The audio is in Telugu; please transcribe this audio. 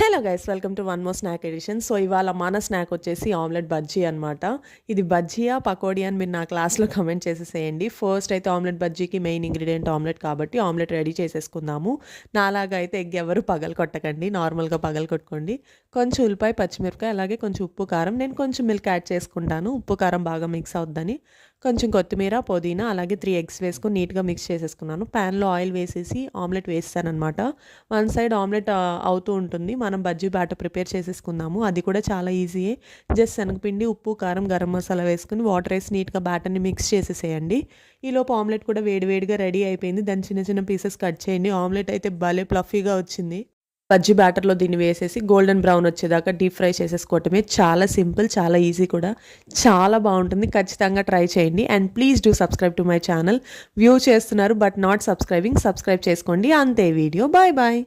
Hello guys, welcome to one more snack edition. So ఇవాళ మన స్నాక్ వచ్చేసి ఆమ్లెట్ బజ్జీ అనమాట. ఇది బజ్జీయా పకోడీ అని మీరు నా క్లాస్లో కమెంట్ చేసేసేయండి. ఫస్ట్ అయితే ఆమ్లెట్ బజ్జీకి మెయిన్ ఇంగ్రీడియంట్ ఆమ్లెట్ కాబట్టి ఆమ్లెట్ రెడీ చేసేసుకుందాము. నాలాగా అయితే ఎగ్ ఎవరు పగలు కొట్టకండి, నార్మల్గా పగలు కొట్టుకోండి. కొంచెం ఉల్లిపాయ, పచ్చిమిరపకాయ, అలాగే కొంచెం ఉప్పు కారం, నేను కొంచెం మిల్క్ యాడ్ చేసుకుంటాను ఉప్పు కారం బాగా మిక్స్ అవుద్దని. కొంచెం కొత్తిమీర, పుదీనా, అలాగే 3 ఎగ్స్ వేసుకొని నీట్గా మిక్స్ చేసేసుకున్నాను. ప్యాన్లో ఆయిల్ వేసేసి ఆమ్లెట్ వేస్తానమాట. వన్ సైడ్ ఆమ్లెట్ అవుతూ ఉంటుంది, మనం బజ్జీ బ్యాటర్ ప్రిపేర్ చేసేసుకుందాము. అది కూడా చాలా ఈజీయే. జస్ట్ శనగపిండి, ఉప్పు, కారం, గరం మసాలా వేసుకుని వాటర్ వేసి నీట్గా బ్యాటర్ని మిక్స్ చేసేసేయండి. ఈలోపు ఆమ్లెట్ కూడా వేడివేడిగా రెడీ అయిపోయింది. దాన్ని చిన్న చిన్న పీసెస్ కట్ చేయండి. ఆమ్లెట్ అయితే భలే ప్లఫీగా వచ్చింది. బజ్జీ బ్యాటర్లో దీన్ని వేసేసి గోల్డెన్ బ్రౌన్ వచ్చేదాకా డీప్ ఫ్రై చేసేసుకోవటమే. చాలా సింపుల్, చాలా ఈజీ కూడా, చాలా బాగుంటుంది. ఖచ్చితంగా ట్రై చేయండి. And please do subscribe to my channel. View చేస్తున్నారు బట్ నాట్ సబ్స్క్రైబ్ చేసుకోండి. అంతే వీడియో. Bye bye.